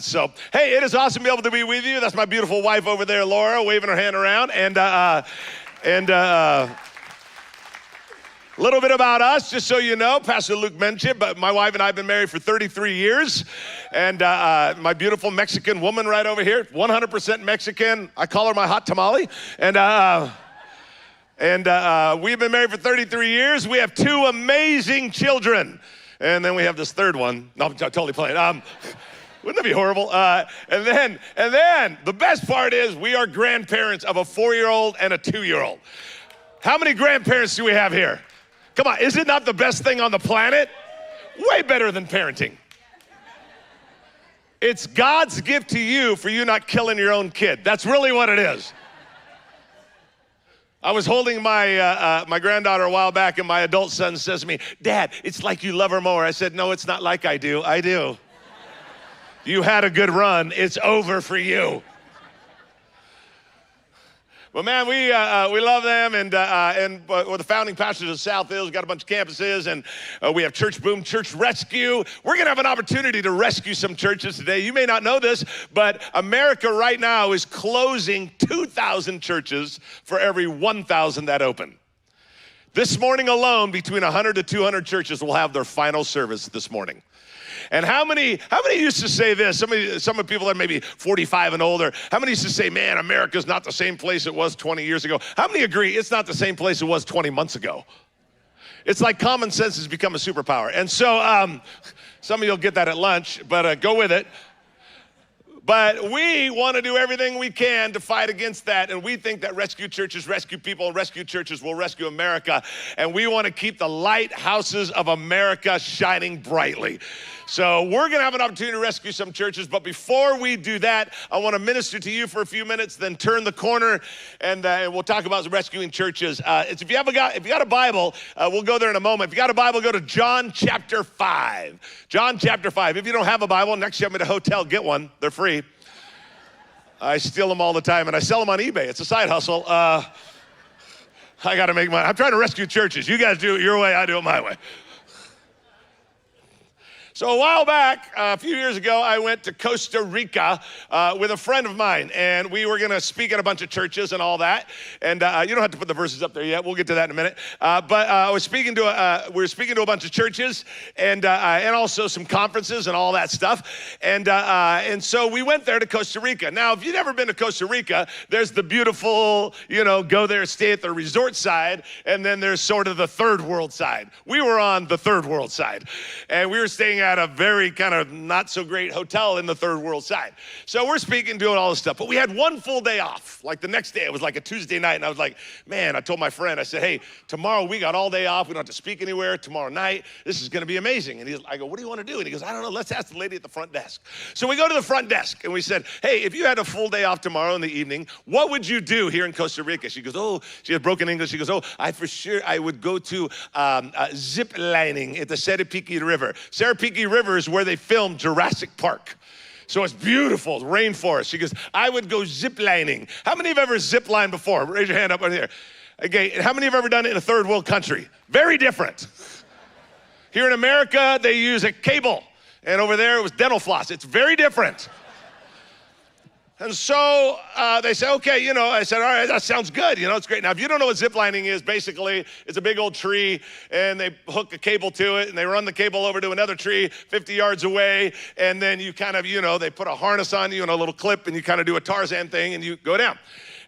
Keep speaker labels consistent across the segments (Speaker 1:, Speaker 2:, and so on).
Speaker 1: So, hey, it is awesome to be able to be with you. That's my beautiful wife over there, Laura, waving her hand around. And a little bit about us, just so you know, Pastor Luke mentioned, but my wife and I have been married for 33 years. And my beautiful Mexican woman right over here, 100% Mexican. I call her my hot tamale. And we've been married for 33 years. We have 2 amazing children. And then we have this third one. No, I'm totally playing. Wouldn't that be horrible? And then the best part is we are grandparents of a 4-year-old and a 2-year-old. How many grandparents do we have here? Come on, is it not the best thing on the planet? Way better than parenting. It's God's gift to you for you not killing your own kid. That's really what it is. I was holding my granddaughter a while back, and my adult son says to me, "Dad, it's like you love her more." I said, "No, it's not like I do. I do. You had a good run. It's over for you." Well, man, we love them, and we're the founding pastors of South Hills. We've got a bunch of campuses, and we have Church Boom, Church Rescue. We're going to have an opportunity to rescue some churches today. You may not know this, but America right now is closing 2,000 churches for every 1,000 that open. This morning alone, between 100 to 200 churches will have their final service this morning. And how many used to say this? Some of the people that are maybe 45 and older, how many used to say, "Man, America's not the same place it was 20 years ago"? How many agree it's not the same place it was 20 months ago? It's like common sense has become a superpower. And so some of you will get that at lunch, but go with it. But we want to do everything we can to fight against that, and we think that rescue churches rescue people, and rescue churches will rescue America, and we want to keep the lighthouses of America shining brightly. So we're going to have an opportunity to rescue some churches, but before we do that, I want to minister to you for a few minutes, then turn the corner, and we'll talk about rescuing churches. If you got a Bible, we'll go there in a moment. If you got a Bible, go to John chapter 5. John chapter 5. If you don't have a Bible, next time at a hotel, get one. They're free. I steal them all the time, and I sell them on eBay. It's a side hustle. I got to make money. I'm trying to rescue churches. You guys do it your way, I do it my way. So a while back, a few years ago, I went to Costa Rica with a friend of mine, and we were going to speak at a bunch of churches and all that. And you don't have to put the verses up there yet. We'll get to that in a minute. But we were speaking to a bunch of churches and also some conferences and all that stuff. And so we went there to Costa Rica. Now, if you've never been to Costa Rica, there's the beautiful, go there, stay at the resort side, and then there's sort of the third world side. We were on the third world side, and we were staying at a very kind of not so great hotel in the third world side. So we're speaking, doing all this stuff, but we had one full day off. Like the next day, it was like a Tuesday night, and I was like, man, I told my friend, I said, "Hey, tomorrow we got all day off. We don't have to speak anywhere tomorrow night. This is going to be amazing." And I go, "What do you want to do?" And he goes, "I don't know. Let's ask the lady at the front desk." So we go to the front desk, and we said, "Hey, if you had a full day off tomorrow in the evening, what would you do here in Costa Rica?" She goes, she has broken English. She goes, I would go to zip lining at the Serapiki River. Serapiki River is where they filmed Jurassic Park. So it's beautiful, rainforest. She goes, "I would go zip lining." How many have ever zip lined before? Raise your hand up right here. Okay, how many have ever done it in a third world country? Very different. Here in America, they use a cable. And over there, it was dental floss. It's very different. And so they said, "Okay," I said, "All right, that sounds good. It's great." Now, if you don't know what ziplining is, basically, it's a big old tree, and they hook a cable to it, and they run the cable over to another tree 50 yards away, and then you kind of, they put a harness on you and a little clip, and you kind of do a Tarzan thing, and you go down.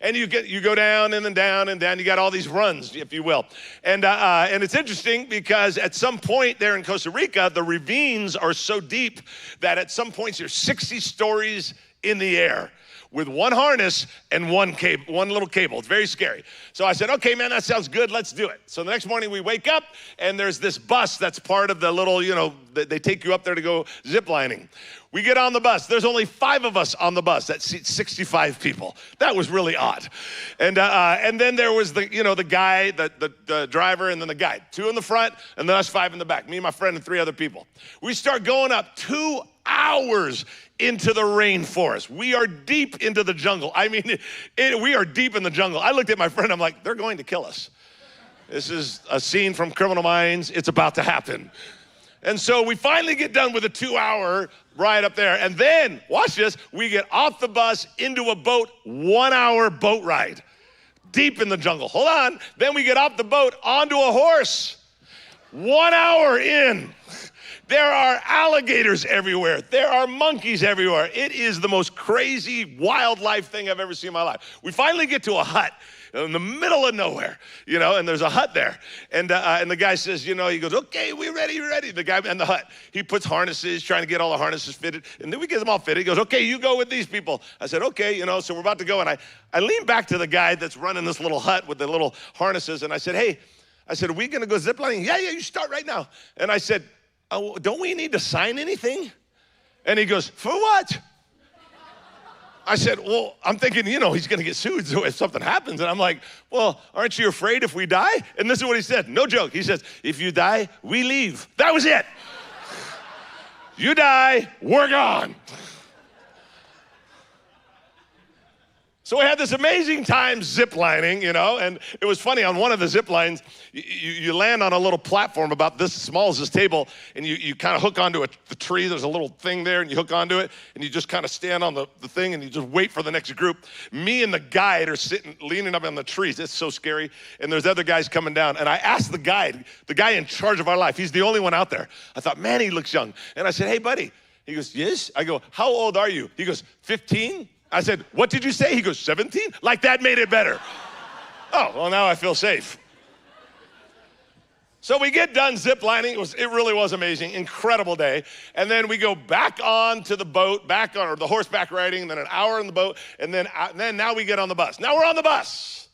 Speaker 1: And you go down and then down and down. You got all these runs, if you will. And it's interesting because at some point there in Costa Rica, the ravines are so deep that at some points you're 60 stories in the air with one harness and one little cable. It's very scary. So I said, "Okay, man, that sounds good. Let's do it." So the next morning we wake up, and there's this bus that's part of the little, they take you up there to go ziplining. We get on the bus. There's only 5 of us on the bus. That seats 65 people. That was really odd. And then there was the guy, the driver, and then the guide. 2 in the front, and then us 5 in the back. Me, my friend, and 3 other people. We start going up 2 hours into the rainforest. We are deep into the jungle. I mean, we are deep in the jungle. I looked at my friend. I'm like, they're going to kill us. This is a scene from Criminal Minds. It's about to happen. And so we finally get done with a 2-hour right up there. And then, watch this, we get off the bus into a boat, 1 hour boat ride, deep in the jungle. Hold on. Then we get off the boat onto a horse, 1 hour in. There are alligators everywhere. There are monkeys everywhere. It is the most crazy wildlife thing I've ever seen in my life. We finally get to a hut in the middle of nowhere, and there's a hut there. And the guy says, he goes, okay, we're ready. The guy in the hut, he puts harnesses, trying to get all the harnesses fitted. And then we get them all fitted. He goes, okay, you go with these people. I said, okay, so we're about to go. And I lean back to the guy that's running this little hut with the little harnesses. And I said, hey, are we going to go ziplining? Yeah, you start right now. And I said, oh, don't we need to sign anything? And he goes, for what? I said, well, I'm thinking, he's going to get sued if something happens. And I'm like, well, aren't you afraid if we die? And this is what he said. No joke. He says, if you die, we leave. That was it. You die, we're gone. So we had this amazing time ziplining, and it was funny. On one of the zip lines, you land on a little platform about this small as this table, and you kind of hook onto the tree. There's a little thing there, and you hook onto it, and you just kind of stand on the thing, and you just wait for the next group. Me and the guide are sitting, leaning up on the trees. It's so scary, and there's other guys coming down. And I asked the guide, the guy in charge of our life, he's the only one out there. I thought, man, he looks young. And I said, hey, buddy. He goes, yes. I go, how old are you? He goes, 15. I said, what did you say? He goes, 17? Like that made it better. Oh, well, now I feel safe. So we get done ziplining. It really was amazing, incredible day. And then we go back on to the boat, or the horseback riding, and then an hour on the boat, and then now we get on the bus. Now we're on the bus,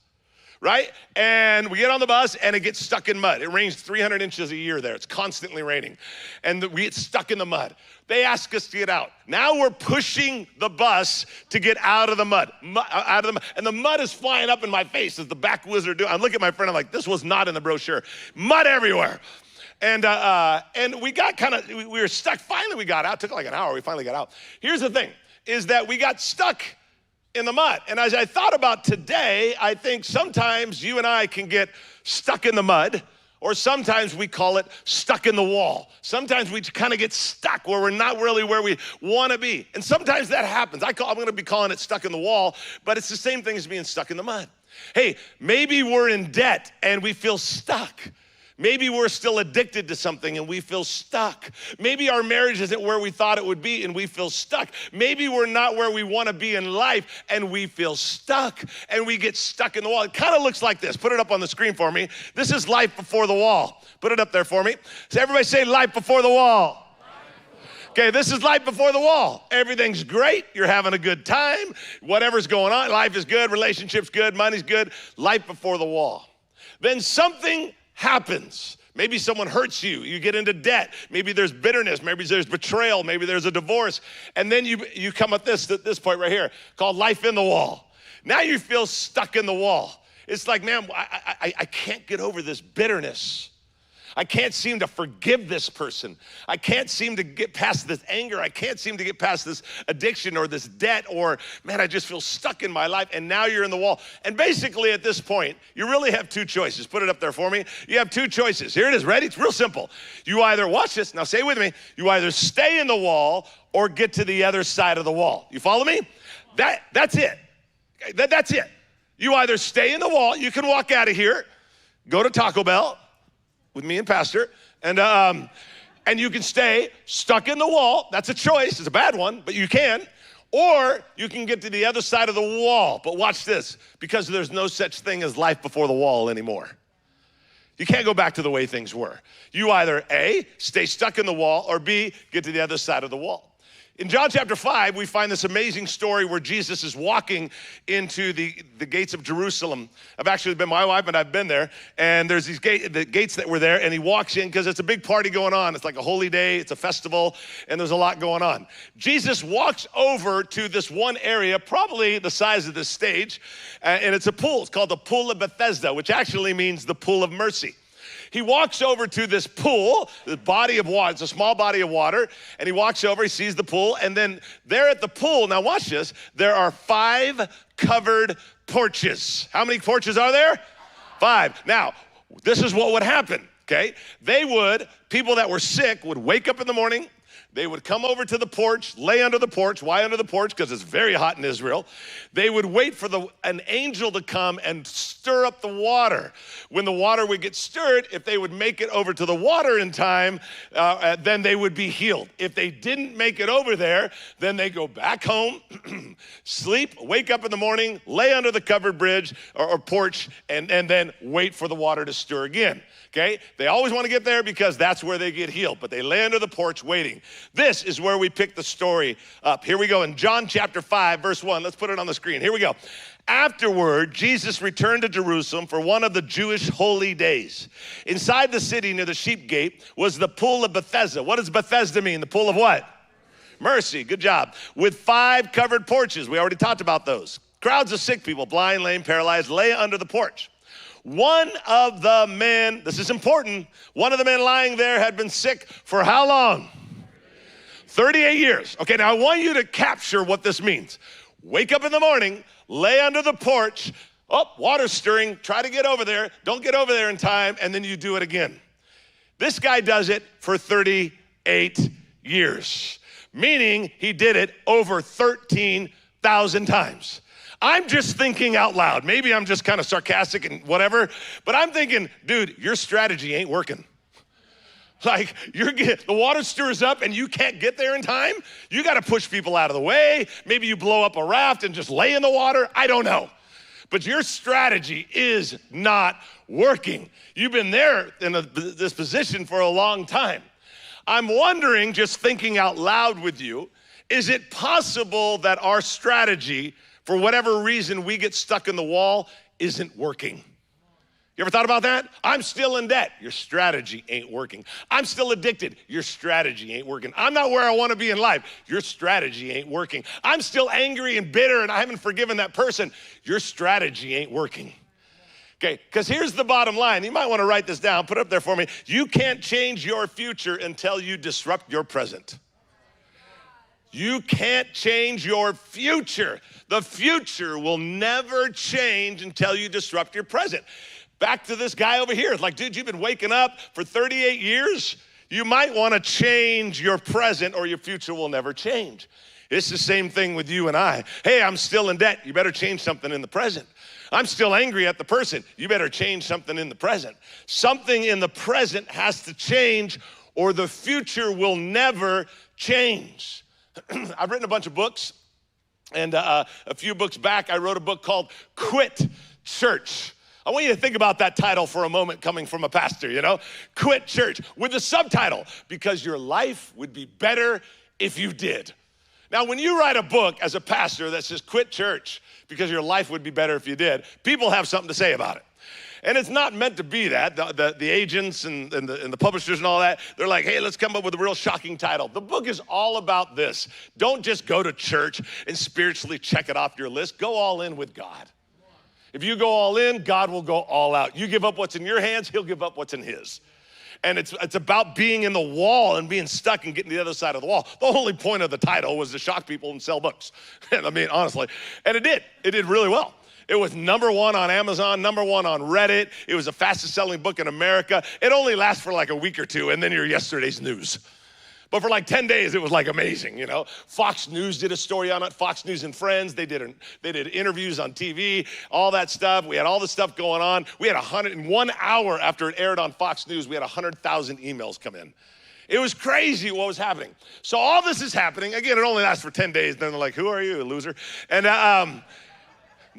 Speaker 1: right? And we get on the bus, and it gets stuck in mud. It rains 300 inches a year there. It's constantly raining. And we get stuck in the mud. They ask us to get out. Now we're pushing the bus to get out of the mud. And the mud is flying up in my face as the backwoods are doing. I look at my friend, I'm like, this was not in the brochure. Mud everywhere. And we got we were stuck. Finally, we got out. It took like an hour. We finally got out. Here's the thing, is that we got stuck in the mud. And as I thought about today, I think sometimes you and I can get stuck in the mud, or sometimes we call it stuck in the wall. Sometimes we kind of get stuck where we're not really where we want to be. And sometimes that happens. I'm going to be calling it stuck in the wall, but it's the same thing as being stuck in the mud. Hey, maybe we're in debt and we feel stuck. Maybe we're still addicted to something and we feel stuck. Maybe our marriage isn't where we thought it would be and we feel stuck. Maybe we're not where we want to be in life and we feel stuck, and we get stuck in the wall. It kind of looks like this. Put it up on the screen for me. This is life before the wall. Put it up there for me. So everybody say life before the wall. Okay, this is life before the wall. Everything's great. You're having a good time. Whatever's going on, life is good, relationship's good, money's good. Life before the wall. Then something happens. Maybe someone hurts you. You get into debt. Maybe there's bitterness. Maybe there's betrayal. Maybe there's a divorce. And then you come at this point right here called life in the wall. Now you feel stuck in the wall. It's like, man, I can't get over this bitterness. I can't seem to forgive this person. I can't seem to get past this anger. I can't seem to get past this addiction or this debt, or, man, I just feel stuck in my life. And now you're in the wall. And basically at this point, you really have two choices. Put it up there for me. You have two choices. Here it is. Ready? It's real simple. You either, watch this. Now say with me. You either stay in the wall or get to the other side of the wall. You follow me? That's it. That's it. You either stay in the wall. You can walk out of here, go to Taco Bell with me and Pastor, and you can stay stuck in the wall. That's a choice. It's a bad one, but you can. Or you can get to the other side of the wall. But watch this, because there's no such thing as life before the wall anymore. You can't go back to the way things were. You either A, stay stuck in the wall, or B, get to the other side of the wall. In John chapter 5, we find this amazing story where Jesus is walking into the gates of Jerusalem. I've actually been, my wife and I've been there, and there's the gates that were there, and he walks in because it's a big party going on. It's like a holy day, it's a festival, and there's a lot going on. Jesus walks over to this one area, probably the size of this stage, and it's a pool. It's called the Pool of Bethesda, which actually means the Pool of Mercy. He walks over to this pool, the body of water. It's a small body of water. And he walks over, he sees the pool. And then there at the pool, now watch this, there are 5 covered porches. How many porches are there? 5. Now, this is what would happen, okay? People that were sick would wake up in the morning. They would come over to the porch, lay under the porch. Why under the porch? Because it's very hot in Israel. They would wait for an angel to come and stir up the water. When the water would get stirred, if they would make it over to the water in time, then they would be healed. If they didn't make it over there, then they go back home, sleep, wake up in the morning, lay under the covered bridge or porch, and then wait for the water to stir again. Okay? They always want to get there because that's where they get healed, but they lay under the porch waiting. This is where we pick the story up. Here we go in John chapter 5, verse 1. Let's put it on the screen. Here we go. Afterward, Jesus returned to Jerusalem for one of the Jewish holy days. Inside the city near the sheep gate was the Pool of Bethesda. What does Bethesda mean? The pool of what? Mercy. Good job. With 5 covered porches. We already talked about those. Crowds of sick people, blind, lame, paralyzed, lay under the porch. One of the men, this is important, one of the men lying there had been sick for how long? 38 years. Okay, now I want you to capture what this means. Wake up in the morning, lay under the porch, water's stirring, try to get over there, don't get over there in time, and then you do it again. This guy does it for 38 years, meaning he did it over 13,000 times. I'm just thinking out loud. Maybe I'm just kind of sarcastic and whatever, but I'm thinking, dude, your strategy ain't working. Like, the water stirs up and you can't get there in time. You got to push people out of the way. Maybe you blow up a raft and just lay in the water. I don't know. But your strategy is not working. You've been there in this position for a long time. I'm wondering, just thinking out loud with you, is it possible that our strategy, for whatever reason we get stuck in the wall, isn't working? You ever thought about that? I'm still in debt. Your strategy ain't working. I'm still addicted. Your strategy ain't working. I'm not where I want to be in life. Your strategy ain't working. I'm still angry and bitter and I haven't forgiven that person. Your strategy ain't working. Okay, because here's the bottom line. You might want to write this down. Put it up there for me. You can't change your future until you disrupt your present. You can't change your future. The future will never change until you disrupt your present. Back to this guy over here. It's like, dude, you've been waking up for 38 years. You might want to change your present or your future will never change. It's the same thing with you and I. Hey, I'm still in debt. You better change something in the present. I'm still angry at the person. You better change something in the present. Something in the present has to change or the future will never change. I've written a bunch of books, and a few books back, I wrote a book called Quit Church. I want you to think about that title for a moment coming from a pastor, Quit Church, with the subtitle, because your life would be better if you did. Now, when you write a book as a pastor that says quit church because your life would be better if you did, people have something to say about it. And it's not meant to be that. The agents and the publishers and all that, they're like, hey, let's come up with a real shocking title. The book is all about this. Don't just go to church and spiritually check it off your list. Go all in with God. If you go all in, God will go all out. You give up what's in your hands, he'll give up what's in his. And it's about being in the wall and being stuck and getting to the other side of the wall. The only point of the title was to shock people and sell books. I mean, honestly. And it did. It did really well. It was #1 on Amazon, #1 on Reddit. It was the fastest selling book in America. It only lasts for like a week or two, and then you're yesterday's news. But for like 10 days, it was like amazing, Fox News did a story on it, Fox News and Friends. They did interviews on TV, all that stuff. We had all this stuff going on. We had in 1 hour after it aired on Fox News, we had 100,000 emails come in. It was crazy what was happening. So all this is happening. Again, it only lasts for 10 days. Then they're like, who are you, loser? And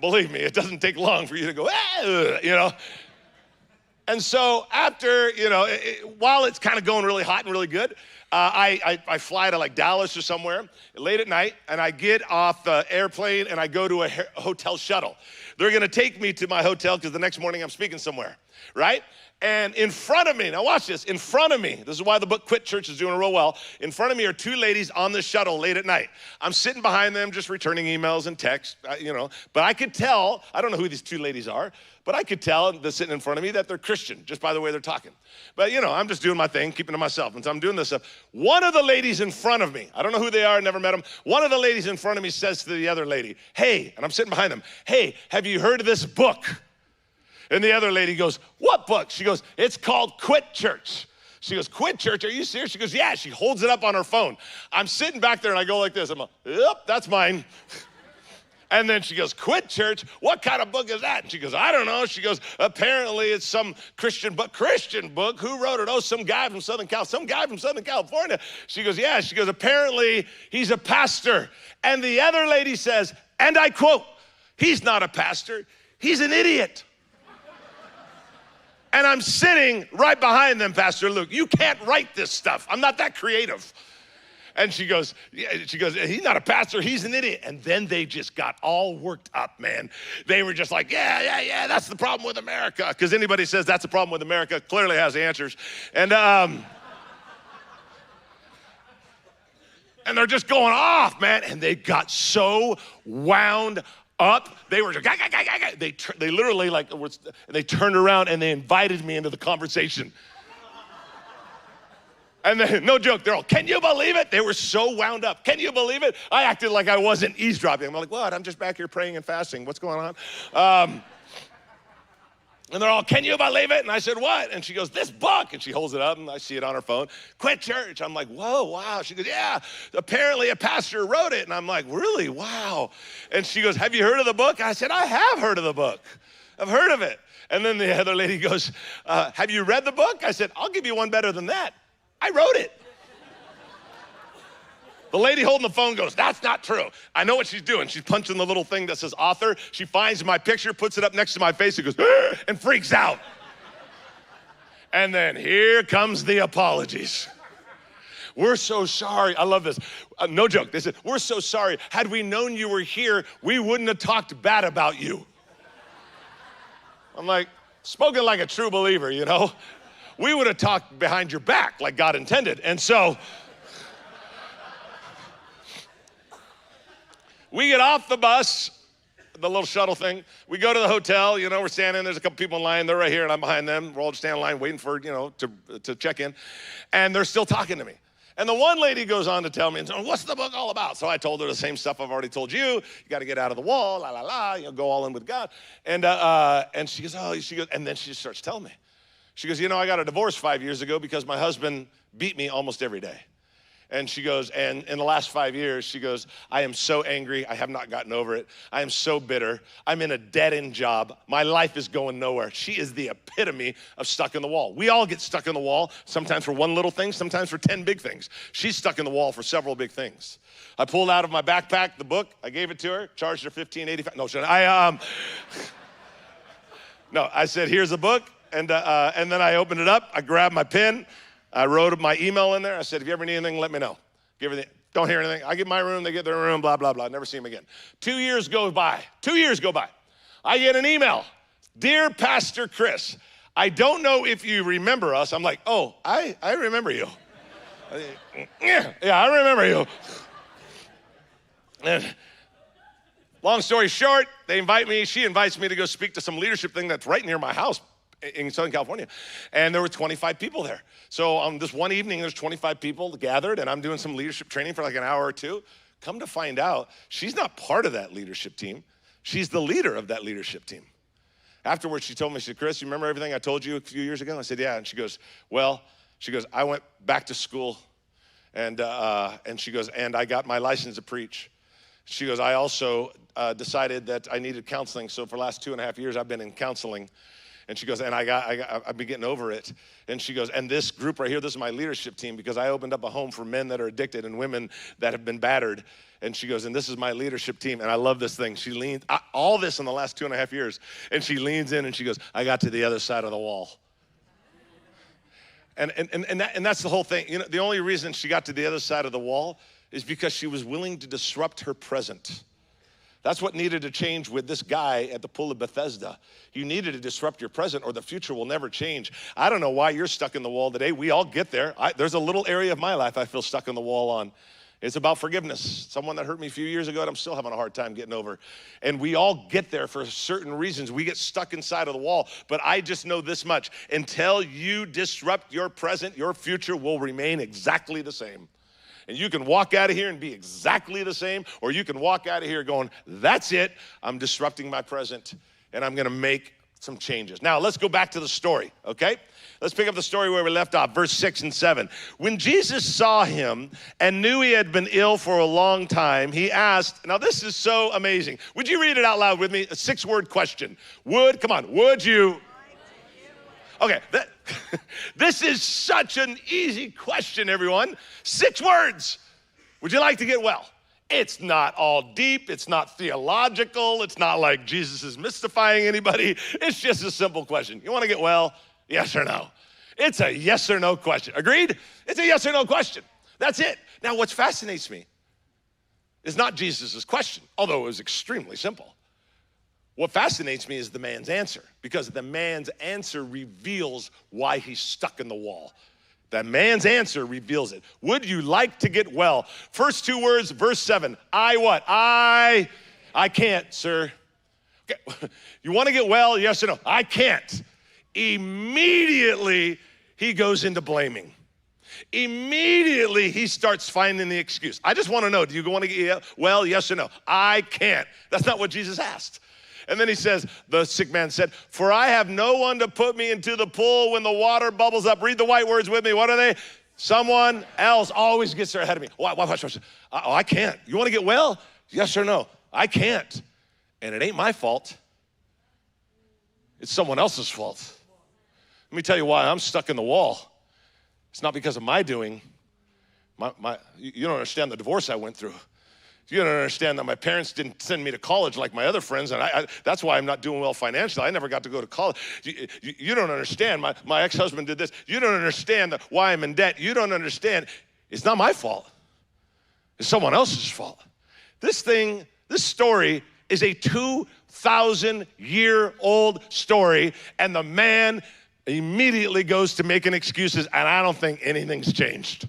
Speaker 1: believe me, it doesn't take long for you to go, And so after, while it's kind of going really hot and really good, I fly to like Dallas or somewhere late at night, and I get off the airplane and I go to a hotel shuttle. They're gonna take me to my hotel because the next morning I'm speaking somewhere, right? And in front of me, now watch this, in front of me, this is why the book Quit Church is doing real well. In front of me are 2 ladies on the shuttle late at night. I'm sitting behind them, just returning emails and texts, but I could tell, I don't know who these 2 ladies are, but I could tell, they're sitting in front of me, that they're Christian, just by the way they're talking. But I'm just doing my thing, keeping to myself, and so I'm doing this stuff. One of the ladies in front of me, I don't know who they are, never met them. One of the ladies in front of me says to the other lady, hey, and I'm sitting behind them, hey, have you heard of this book? And the other lady goes, what book? She goes, it's called Quit Church. She goes, quit church, are you serious? She goes, yeah. She holds it up on her phone. I'm sitting back there and I go like this. I'm like, yep, that's mine. And then she goes, quit church? What kind of book is that? And she goes, I don't know. She goes, apparently it's some Christian book. Christian book? Who wrote it? Oh, some guy from Southern California. She goes, yeah. She goes, apparently he's a pastor. And the other lady says, and I quote, he's not a pastor, he's an idiot. And I'm sitting right behind them, Pastor Luke. You can't write this stuff. I'm not that creative. And she goes, he's not a pastor, he's an idiot. And then they just got all worked up, man. They were just like, yeah, that's the problem with America. Because anybody says that's the problem with America clearly has answers. And they're just going off, man. And they got so wound up. They were just, they literally they turned around and they invited me into the conversation. And then, no joke, they're all, can you believe it? They were so wound up. Can you believe it? I acted like I wasn't eavesdropping. I'm like, what? I'm just back here praying and fasting. What's going on? And they're all, can you believe it? And I said, what? And she goes, this book. And she holds it up and I see it on her phone. Quit church. I'm like, whoa, wow. She goes, yeah, apparently a pastor wrote it. And I'm like, really? Wow. And she goes, have you heard of the book? I said, I have heard of the book. I've heard of it. And then the other lady goes, have you read the book? I said, I'll give you one better than that. I wrote it. The lady holding the phone goes, that's not true. I know what she's doing. She's punching the little thing that says author. She finds my picture, puts it up next to my face, and goes, and freaks out. And then here comes the apologies. We're so sorry. I love this. No joke. They said, we're so sorry. Had we known you were here, we wouldn't have talked bad about you. I'm like, spoken like a true believer, you know? We would have talked behind your back like God intended. And so we get off the bus, the little shuttle thing. We go to the hotel, you know, we're standing, there's a couple people in line, they're right here and I'm behind them. We're all just standing in line waiting for, you know, to check in. And they're still talking to me. And the one lady goes on to tell me, what's the book all about? So I told her the same stuff I've already told you. You got to get out of the wall, la, la, la, you know, go all in with God. And she goes, and then she just starts telling me. She goes, you know, I got a divorce 5 years ago because my husband beat me almost every day. And she goes, and in the last 5 years, she goes, I am so angry. I have not gotten over it. I am so bitter. I'm in a dead-end job. My life is going nowhere. She is the epitome of stuck in the wall. We all get stuck in the wall, sometimes for one little thing, sometimes for 10 big things. She's stuck in the wall for several big things. I pulled out of my backpack the book. I gave it to her, charged her $15.85. No, I said, here's the book. And then I opened it up. I grabbed my pen. I wrote my email in there. I said, if you ever need anything, let me know. Don't hear anything. I get my room, they get their room, blah, blah, blah. Never see them again. 2 years go by. 2 years go by. I get an email. Dear Pastor Chris, I don't know if you remember us. I'm like, oh, I remember you. Yeah, I remember you. And long story short, she invites me to go speak to some leadership thing that's right near my house in Southern California. And there were 25 people there. So on this one evening, there's 25 people gathered and I'm doing some leadership training for like an hour or two. Come to find out, she's not part of that leadership team. She's the leader of that leadership team. Afterwards, she told me, she said, Chris, you remember everything I told you a few years ago? I said, yeah. And she goes, I went back to school and she goes, and I got my license to preach. She goes, I also decided that I needed counseling. So for the last 2.5 years, I've been in counseling. And she goes, and I've been getting over it. And she goes, and this group right here, this is my leadership team because I opened up a home for men that are addicted and women that have been battered. And she goes, and this is my leadership team. And I love this thing. She leans, all this in the last 2.5 years. And she leans in and she goes, I got to the other side of the wall. And that's the whole thing. You know, the only reason she got to the other side of the wall is because she was willing to disrupt her present. That's what needed to change with this guy at the Pool of Bethesda. You needed to disrupt your present or the future will never change. I don't know why you're stuck in the wall today. We all get there. There's a little area of my life I feel stuck in the wall on. It's about forgiveness. Someone that hurt me a few years ago and I'm still having a hard time getting over. And we all get there for certain reasons. We get stuck inside of the wall. But I just know this much. Until you disrupt your present, your future will remain exactly the same. And you can walk out of here and be exactly the same, or you can walk out of here going, that's it, I'm disrupting my present, and I'm gonna make some changes. Now, let's go back to the story, okay? Let's pick up the story where we left off, verse 6 and 7. When Jesus saw him and knew he had been ill for a long time, he asked, now this is so amazing. Would you read it out loud with me? A 6-word question. Would you? Okay, this is such an easy question, everyone. 6 words. Would you like to get well? It's not all deep. It's not theological. It's not like Jesus is mystifying anybody. It's just a simple question. You want to get well? Yes or no? It's a yes or no question. Agreed? It's a yes or no question. That's it. Now, what fascinates me is not Jesus' question, although it was extremely simple. What fascinates me is the man's answer, because the man's answer reveals why he's stuck in the wall. The man's answer reveals it. Would you like to get well? First 2 words, verse 7. I what? I can't, sir. Okay. You want to get well? Yes or no? I can't. Immediately, he goes into blaming. Immediately, he starts finding the excuse. I just want to know, do you want to get well? Yes or no? I can't. That's not what Jesus asked. And then he says, the sick man said, for I have no one to put me into the pool when the water bubbles up. Read the white words with me. What are they? Someone else always gets there ahead of me. Watch. Oh, I can't. You want to get well? Yes or no? I can't. And it ain't my fault. It's someone else's fault. Let me tell you why I'm stuck in the wall. It's not because of my doing. You don't understand the divorce I went through. You don't understand that my parents didn't send me to college like my other friends, and that's why I'm not doing well financially. I never got to go to college. You don't understand. My ex-husband did this. You don't understand why I'm in debt. You don't understand. It's not my fault. It's someone else's fault. This story is a 2,000-year-old story, and the man immediately goes to making excuses, and I don't think anything's changed.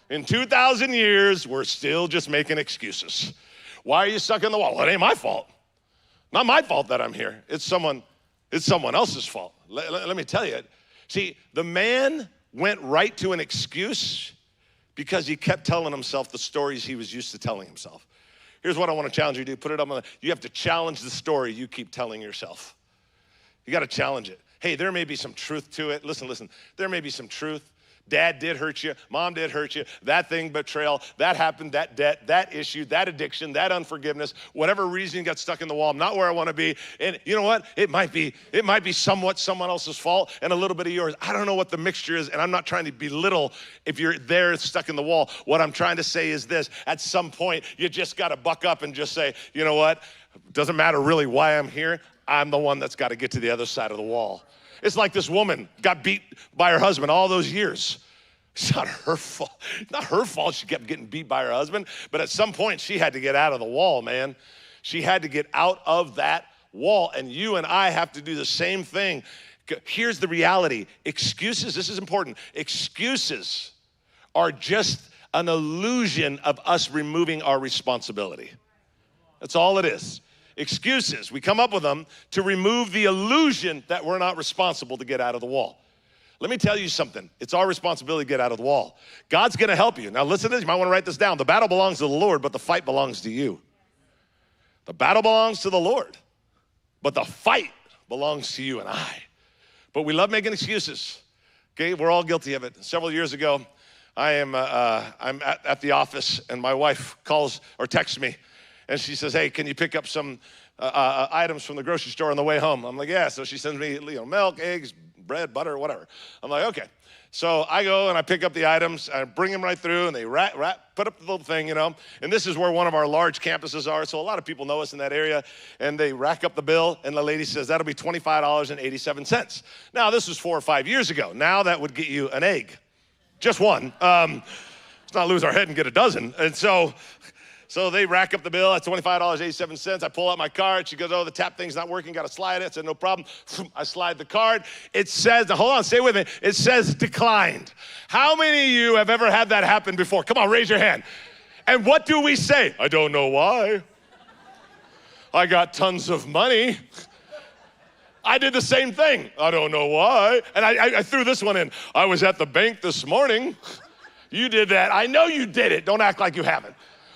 Speaker 1: In 2,000 years, we're still just making excuses. Why are you stuck in the wall? Well, it ain't my fault. Not my fault that I'm here. It's someone else's fault. Let me tell you. See, the man went right to an excuse because he kept telling himself the stories he was used to telling himself. Here's what I want to challenge you to do. Put it up on you have to challenge the story you keep telling yourself. You got to challenge it. Hey, there may be some truth to it. Listen. There may be some truth. Dad did hurt you. Mom did hurt you. That thing, betrayal, that happened, that debt, that issue, that addiction, that unforgiveness, whatever reason you got stuck in the wall, I'm not where I want to be. And you know what? It might be somewhat someone else's fault and a little bit of yours. I don't know what the mixture is, and I'm not trying to belittle if you're there stuck in the wall. What I'm trying to say is this. At some point, you just got to buck up and just say, you know what? It doesn't matter really why I'm here. I'm the one that's got to get to the other side of the wall. It's like this woman got beat by her husband all those years. It's not her fault. Not her fault she kept getting beat by her husband, but at some point she had to get out of the wall, man. She had to get out of that wall, and you and I have to do the same thing. Here's the reality. Excuses, this is important. Excuses are just an illusion of us removing our responsibility. That's all it is. Excuses, we come up with them to remove the illusion that we're not responsible to get out of the wall. Let me tell you something. It's our responsibility to get out of the wall. God's gonna help you. Now listen to this, you might wanna write this down. The battle belongs to the Lord, but the fight belongs to you. The battle belongs to the Lord, but the fight belongs to you and I. But we love making excuses, okay? We're all guilty of it. Several years ago, I'm at the office, and my wife calls or texts me, and she says, hey, can you pick up some items from the grocery store on the way home? I'm like, yeah. So she sends me milk, eggs, bread, butter, whatever. I'm like, okay. So I go and I pick up the items, I bring them right through, and they put up the little thing, And this is where one of our large campuses are, so a lot of people know us in that area, and they rack up the bill, and the lady says, that'll be $25.87. Now, this was 4 or 5 years ago. Now that would get you an egg, just one. Let's not lose our head and get a dozen. And so they rack up the bill at $25.87. I pull out my card. She goes, oh, the tap thing's not working. Got to slide it. I said, no problem. I slide the card. It says, now hold on, stay with me. It says declined. How many of you have ever had that happen before? Come on, raise your hand. And what do we say? I don't know why. I got tons of money. I did the same thing. I don't know why. And I threw this one in. I was at the bank this morning. You did that. I know you did it. Don't act like you haven't.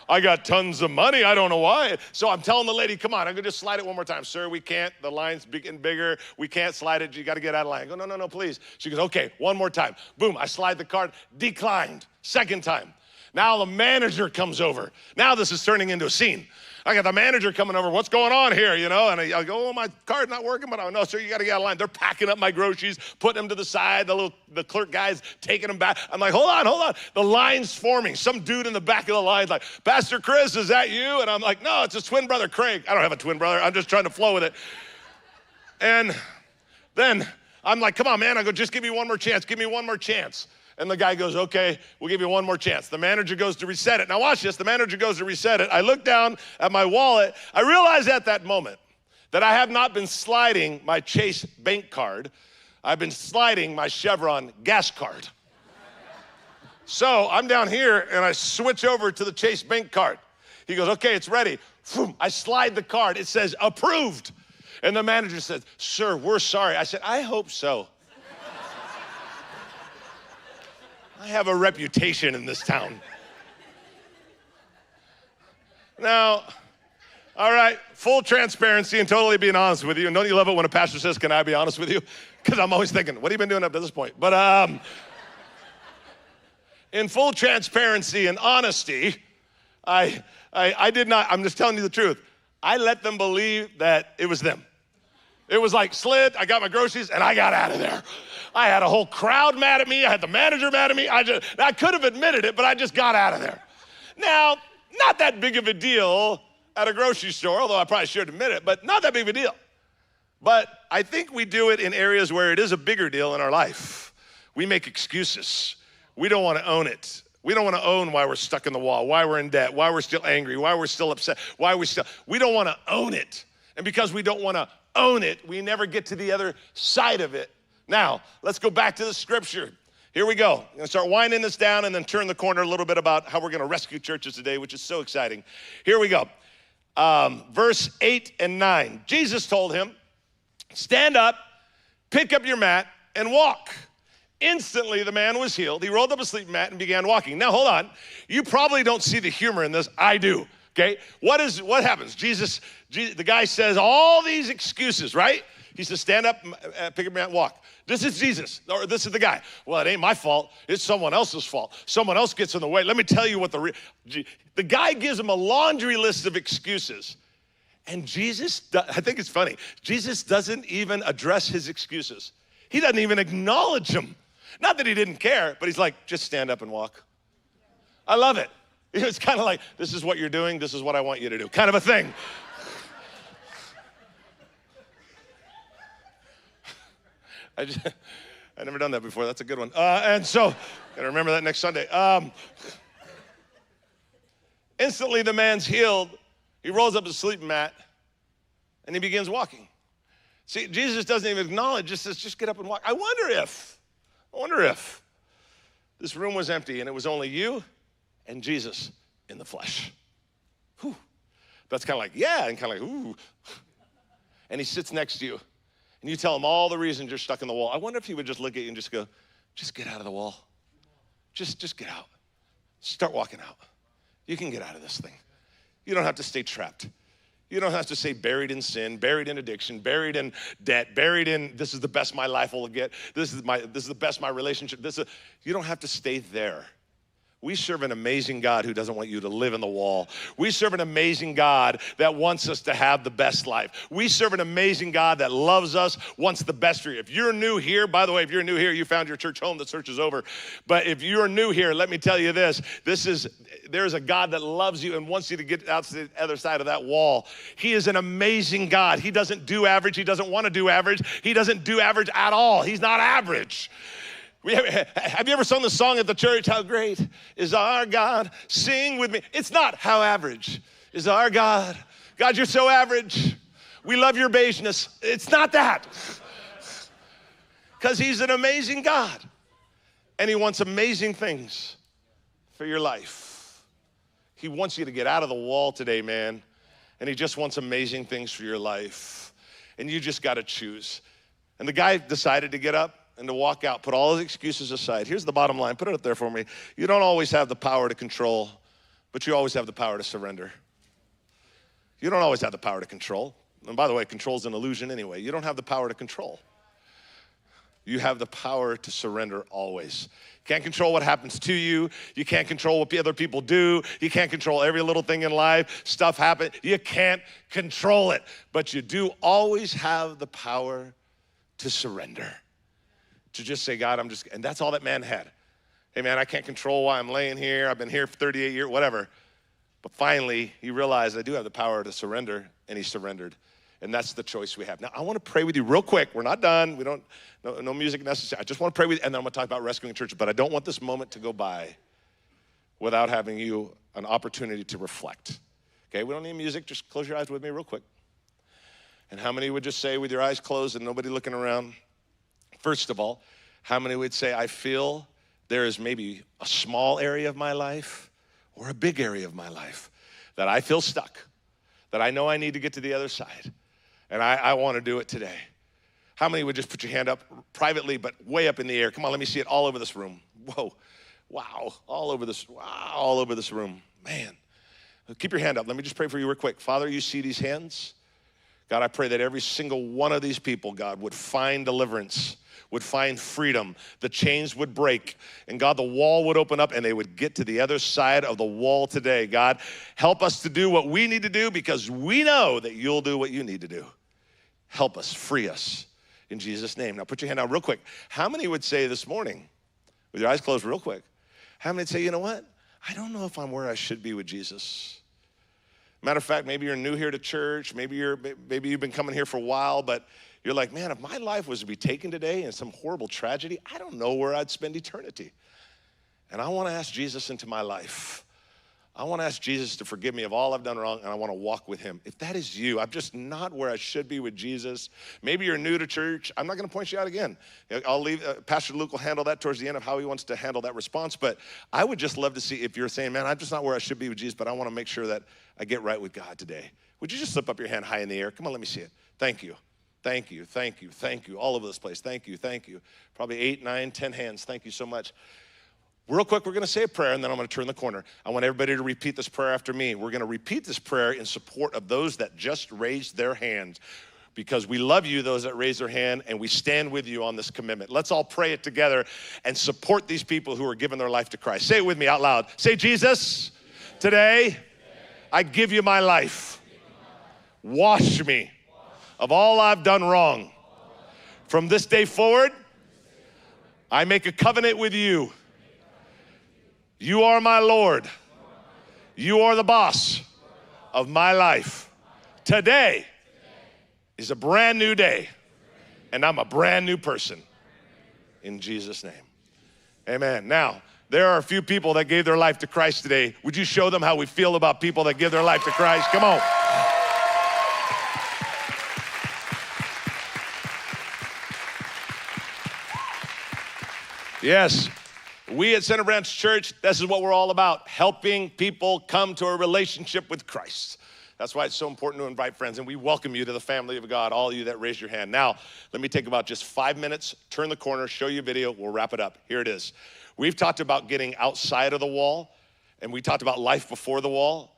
Speaker 1: I got tons of money. I don't know why. So I'm telling the lady, come on, I'm gonna just slide it one more time. Sir, we can't. The line's getting bigger. We can't slide it. You gotta get out of line. I go, no, please. She goes, okay, one more time. Boom, I slide the card, declined. Second time. Now the manager comes over. Now this is turning into a scene. I got the manager coming over. What's going on here, And I go, oh, my card's not working. But I go, no, sir, you got to get out of line. They're packing up my groceries, putting them to the side. The clerk guy's taking them back. I'm like, hold on. The line's forming. Some dude in the back of the line's like, Pastor Chris, is that you? And I'm like, no, it's his twin brother, Craig. I don't have a twin brother. I'm just trying to flow with it. And then I'm like, come on, man. I go, just give me one more chance. Give me one more chance. And the guy goes, okay, we'll give you one more chance. The manager goes to reset it. Now watch this, the manager goes to reset it. I look down at my wallet. I realize at that moment that I have not been sliding my Chase bank card. I've been sliding my Chevron gas card. So I'm down here and I switch over to the Chase bank card. He goes, okay, it's ready. I slide the card, it says approved. And the manager says, sir, we're sorry. I said, I hope so. I have a reputation in this town. Now, all right, full transparency and totally being honest with you. And don't you love it when a pastor says, can I be honest with you? Because I'm always thinking, what have you been doing up to this point? But in full transparency and honesty, I did not, I'm just telling you the truth. I let them believe that it was them. It was like slid, I got my groceries, and I got out of there. I had a whole crowd mad at me. I had the manager mad at me. I could have admitted it, but I just got out of there. Now, not that big of a deal at a grocery store, although I probably should admit it, but not that big of a deal. But I think we do it in areas where it is a bigger deal in our life. We make excuses. We don't want to own it. We don't want to own why we're stuck in the wall, why we're in debt, why we're still angry, why we're still upset, we don't want to own it. And because we don't want to own it, we never get to the other side of it. Now, let's go back to the scripture. Here we go. I'm going to start winding this down and then turn the corner a little bit about how we're going to rescue churches today, which is so exciting. Here we go. Verse 8 and 9. Jesus told him, stand up, pick up your mat, and walk. Instantly, the man was healed. He rolled up a sleeping mat and began walking. Now, hold on. You probably don't see the humor in this. I do. Okay, what happens? The guy says all these excuses, right? He says, stand up, pick up your mat, walk. This is Jesus, or this is the guy. Well, it ain't my fault. It's someone else's fault. Someone else gets in the way. Let me tell you what the guy gives him a laundry list of excuses. And Jesus, I think it's funny, Jesus doesn't even address his excuses. He doesn't even acknowledge them. Not that he didn't care, but he's like, just stand up and walk. I love it. It's kind of like, this is what you're doing, this is what I want you to do, kind of a thing. I've never done that before. That's a good one. And so, gotta remember that next Sunday. Instantly, the man's healed. He rolls up his sleeping mat, and he begins walking. See, Jesus doesn't even acknowledge, just says, just get up and walk. I wonder if this room was empty and it was only you and Jesus in the flesh. Whew. That's kind of like, yeah, and kind of like, ooh. And he sits next to you, and you tell him all the reasons you're stuck in the wall. I wonder if he would just look at you and just go, just get out of the wall. Just get out. Start walking out. You can get out of this thing. You don't have to stay trapped. You don't have to stay buried in sin, buried in addiction, buried in debt, buried in this is the best my life will get. This is the best my relationship. You don't have to stay there. We serve an amazing God who doesn't want you to live in the wall. We serve an amazing God that wants us to have the best life. We serve an amazing God that loves us, wants the best for you. If you're new here, by the way, if you're new here, you found your church home, the search is over. But if you're new here, let me tell you this. There's a God that loves you and wants you to get out to the other side of that wall. He is an amazing God. He doesn't do average. He doesn't want to do average. He doesn't do average at all. He's not average. Have you ever sung the song at the church, how great is our God? Sing with me. It's not how average is our God. God, you're so average. We love your beigeness. It's not that. Because he's an amazing God. And he wants amazing things for your life. He wants you to get out of the wall today, man. And he just wants amazing things for your life. And you just got to choose. And the guy decided to get up and to walk out, put all his excuses aside. Here's the bottom line. Put it up there for me. You don't always have the power to control but you always have the power to surrender. You don't always have the power to control. And by the way, control is an illusion anyway. You don't have the power to control. You have the power to surrender always. You can't control what happens to you. You can't control what other people do. You can't control every little thing in life. Stuff happens. You can't control it. But you do always have the power to surrender. To just say, God, and that's all that man had. Hey man, I can't control why I'm laying here. I've been here for 38 years, whatever. But finally, he realized I do have the power to surrender, and he surrendered. And that's the choice we have. Now, I want to pray with you real quick. We're not done. No music necessary. I just want to pray with you, and then I'm going to talk about rescuing churches. But I don't want this moment to go by without having you an opportunity to reflect. Okay, we don't need music. Just close your eyes with me real quick. And how many would just say with your eyes closed and nobody looking around? First of all, how many would say, I feel there is maybe a small area of my life or a big area of my life that I feel stuck, that I know I need to get to the other side, and I want to do it today? How many would just put your hand up privately, but way up in the air? Come on, let me see it all over this room. Whoa, wow, all over this room. Man, keep your hand up. Let me just pray for you real quick. Father, you see these hands? God, I pray that every single one of these people, God, would find deliverance, would find freedom. The chains would break, and God, the wall would open up, and they would get to the other side of the wall today. God, help us to do what we need to do, because we know that you'll do what you need to do. Help us, free us, in Jesus' name. Now put your hand out real quick. How many would say this morning, with your eyes closed real quick, how many would say, you know what? I don't know if I'm where I should be with Jesus. Matter of fact, maybe you're new here to church. Maybe you've been coming here for a while, but you're like, man, if my life was to be taken today in some horrible tragedy, I don't know where I'd spend eternity. And I want to ask Jesus into my life. I want to ask Jesus to forgive me of all I've done wrong, and I want to walk with him. If that is you, I'm just not where I should be with Jesus. Maybe you're new to church. I'm not going to point you out again. I'll leave, Pastor Luke will handle that towards the end of how he wants to handle that response. But I would just love to see if you're saying, man, I'm just not where I should be with Jesus, but I want to make sure that I get right with God today. Would you just slip up your hand high in the air? Come on, let me see it. Thank you. Thank you, thank you, thank you. All over this place. Thank you, thank you. Probably 8, 9, 10 hands. Thank you so much. Real quick, we're going to say a prayer, and then I'm going to turn the corner. I want everybody to repeat this prayer after me. We're going to repeat this prayer in support of those that just raised their hand, because we love you, those that raise their hand, and we stand with you on this commitment. Let's all pray it together and support these people who are giving their life to Christ. Say it with me out loud. Say, Jesus, today I give you my life. Wash me of all I've done wrong. From this day forward, I make a covenant with you. You are my Lord. You are the boss of my life. Today is a brand new day, and I'm a brand new person. In Jesus' name, amen. Now, there are a few people that gave their life to Christ today. Would you show them how we feel about people that give their life to Christ? Come on. Yes. We at Center Branch Church, this is what we're all about, helping people come to a relationship with Christ. That's why it's so important to invite friends, and we welcome you to the family of God, all of you that raised your hand. Now, let me take about just 5 minutes, turn the corner, show you a video, we'll wrap it up. Here it is. We've talked about getting outside of the wall, and we talked about life before the wall.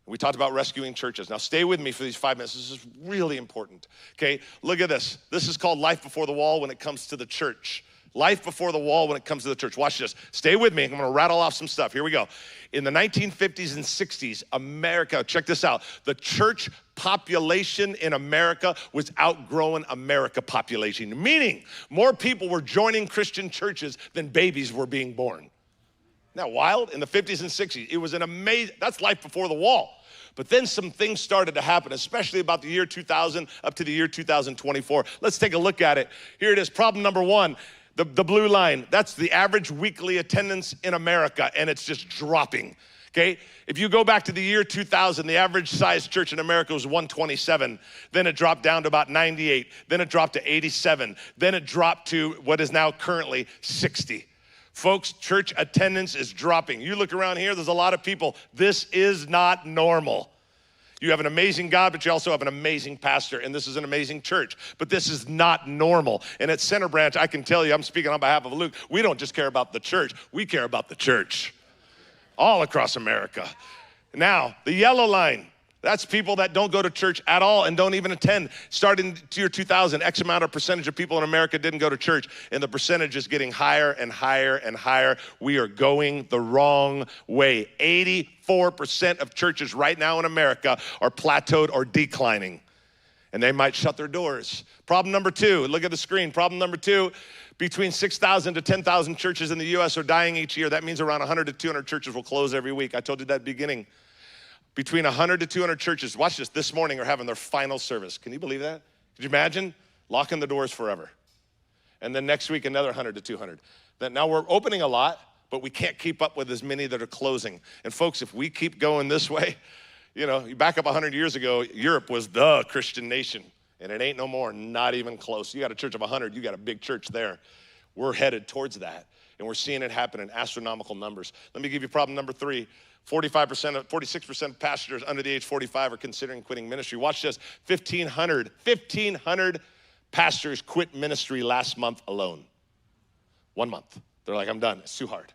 Speaker 1: We talked about rescuing churches. Now, stay with me for these 5 minutes. This is really important, okay? Look at this. This is called life before the wall when it comes to the church. Life before the wall when it comes to the church. Watch this. Stay with me. I'm going to rattle off some stuff. Here we go. In the 1950s and 60s, America, check this out. The church population in America was outgrowing America population, meaning more people were joining Christian churches than babies were being born. Isn't that wild? In the 50s and 60s, it was an amazing, that's life before the wall. But then some things started to happen, especially about the year 2000 up to the year 2024. Let's take a look at it. Here it is. Problem number one. The blue line, that's the average weekly attendance in America, and it's just dropping, okay? If you go back to the year 2000, the average size church in America was 127. Then it dropped down to about 98. Then it dropped to 87. Then it dropped to what is now currently 60. Folks, church attendance is dropping. You look around here, there's a lot of people. This is not normal. You have an amazing God, but you also have an amazing pastor, and this is an amazing church, but this is not normal. And at Center Branch, I can tell you, I'm speaking on behalf of Luke, we don't just care about the church, we care about the church. all across America. Now, the yellow line, that's people that don't go to church at all and don't even attend. Starting year 2000, X amount of percentage of people in America didn't go to church, and the percentage is getting higher and higher and higher. We are going the wrong way. 84% of churches right now in America are plateaued or declining, and they might shut their doors. Problem number two, look at the screen. Problem number two, between 6,000 to 10,000 churches in the U.S. are dying each year. That means around 100 to 200 churches will close every week. I told you that at the beginning. Between 100 to 200 churches, watch this morning are having their final service. Can you believe that? Could you imagine? Locking the doors forever. And then next week, another 100 to 200. Now we're opening a lot, but we can't keep up with as many that are closing. And folks, if we keep going this way, you back up 100 years ago, Europe was the Christian nation. And it ain't no more, not even close. You got a church of 100, you got a big church there. We're headed towards that. And we're seeing it happen in astronomical numbers. Let me give you problem number three. 46% of pastors under the age 45 are considering quitting ministry. Watch this, 1,500 pastors quit ministry last month alone. 1 month. They're like, I'm done, it's too hard.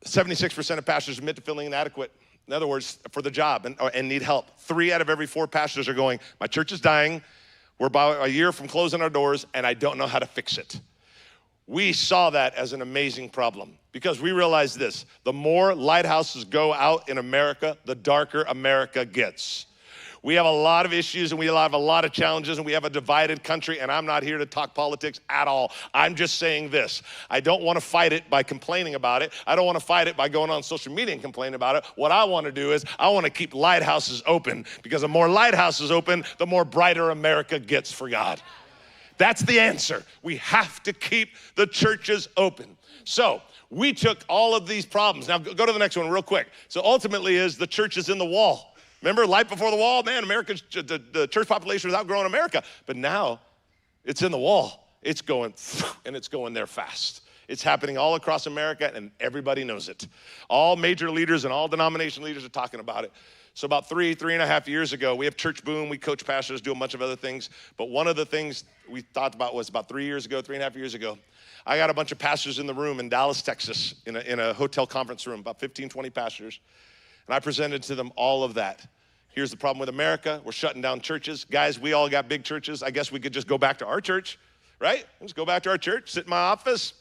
Speaker 1: 76% of pastors admit to feeling inadequate. In other words, for the job and need help. 3 out of every 4 pastors are going, my church is dying, we're about a year from closing our doors, and I don't know how to fix it. We saw that as an amazing problem because we realized this, the more lighthouses go out in America, the darker America gets. We have a lot of issues and we have a lot of challenges and we have a divided country, and I'm not here to talk politics at all. I'm just saying this, I don't want to fight it by complaining about it. I don't want to fight it by going on social media and complaining about it. What I want to do is I want to keep lighthouses open, because the more lighthouses open, the more brighter America gets for God. That's the answer. We have to keep the churches open. So we took all of these problems. Now go to the next one real quick. So ultimately is the church is in the wall. Remember, life before the wall? Man, the church population was outgrowing America. But now it's in the wall. It's going, and it's going there fast. It's happening all across America, and everybody knows it. All major leaders and all denomination leaders are talking about it. So about 3.5 years ago, we have Church Boom, we coach pastors, do a bunch of other things. But one of the things we thought about was about 3.5 years ago, I got a bunch of pastors in the room in Dallas, Texas, in a hotel conference room, about 15, 20 pastors. And I presented to them all of that. Here's the problem with America. We're shutting down churches. Guys, we all got big churches. I guess we could just go back to our church, right? Let's go back to our church, sit in my office,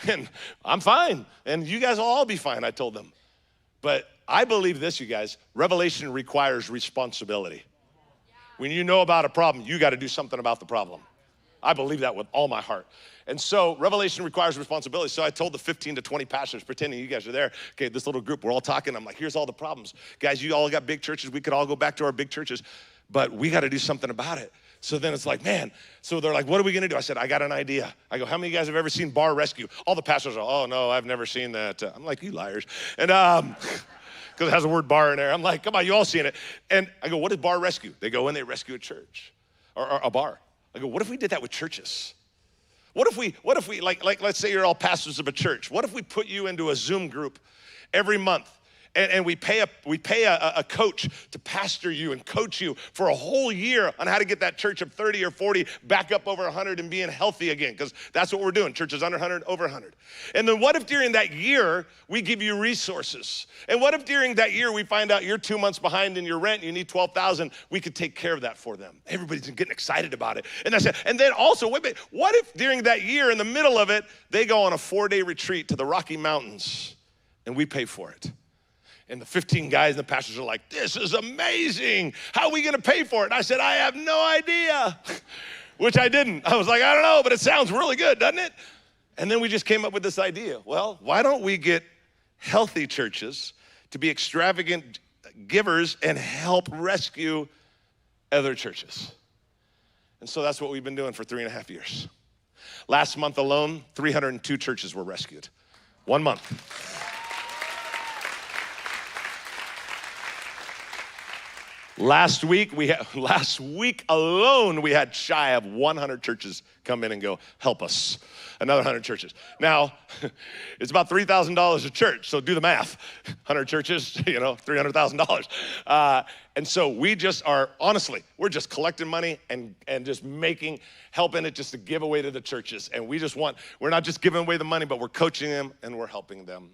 Speaker 1: and I'm fine. And you guys will all be fine, I told them. But I believe this, you guys, revelation requires responsibility. When you know about a problem, you got to do something about the problem. I believe that with all my heart. And so revelation requires responsibility. So I told the 15 to 20 pastors, pretending you guys are there. Okay, this little group, we're all talking. I'm like, here's all the problems. Guys, you all got big churches. We could all go back to our big churches, but we got to do something about it. So then it's like, man, so they're like, what are we gonna do? I said, I got an idea. I go, how many of you guys have ever seen Bar Rescue? All the pastors are, oh no, I've never seen that. I'm like, you liars. And because it has the word bar in there. I'm like, come on, you all seen it. And I go, what is Bar Rescue? They go in, they rescue a church or a bar. I go, what if we did that with churches? What if we, like let's say you're all pastors of a church. What if we put you into a Zoom group every month? And we pay a coach to pastor you and coach you for a whole year on how to get that church of 30 or 40 back up over 100 and being healthy again, because that's what we're doing. Churches under 100, over 100. And then what if during that year we give you resources? And what if during that year we find out you're 2 months behind in your rent, you need $12,000, we could take care of that for them. Everybody's getting excited about it. And that's it. And then also, what if during that year, in the middle of it, they go on a 4-day retreat to the Rocky Mountains and we pay for it? And the 15 guys and the pastors are like, this is amazing. How are we gonna pay for it? And I said, I have no idea, which I didn't. I was like, I don't know, but it sounds really good, doesn't it? And then we just came up with this idea. Well, why don't we get healthy churches to be extravagant givers and help rescue other churches? And so that's what we've been doing for 3.5 years. Last month alone, 302 churches were rescued. 1 month. Last week alone, we had shy of 100 churches come in and go, help us. Another 100 churches. Now, it's about $3,000 a church, so do the math. 100 churches, $300,000. And so we just are, honestly, we're just collecting money and just helping it just to give away to the churches. And we're not just giving away the money, but we're coaching them and we're helping them.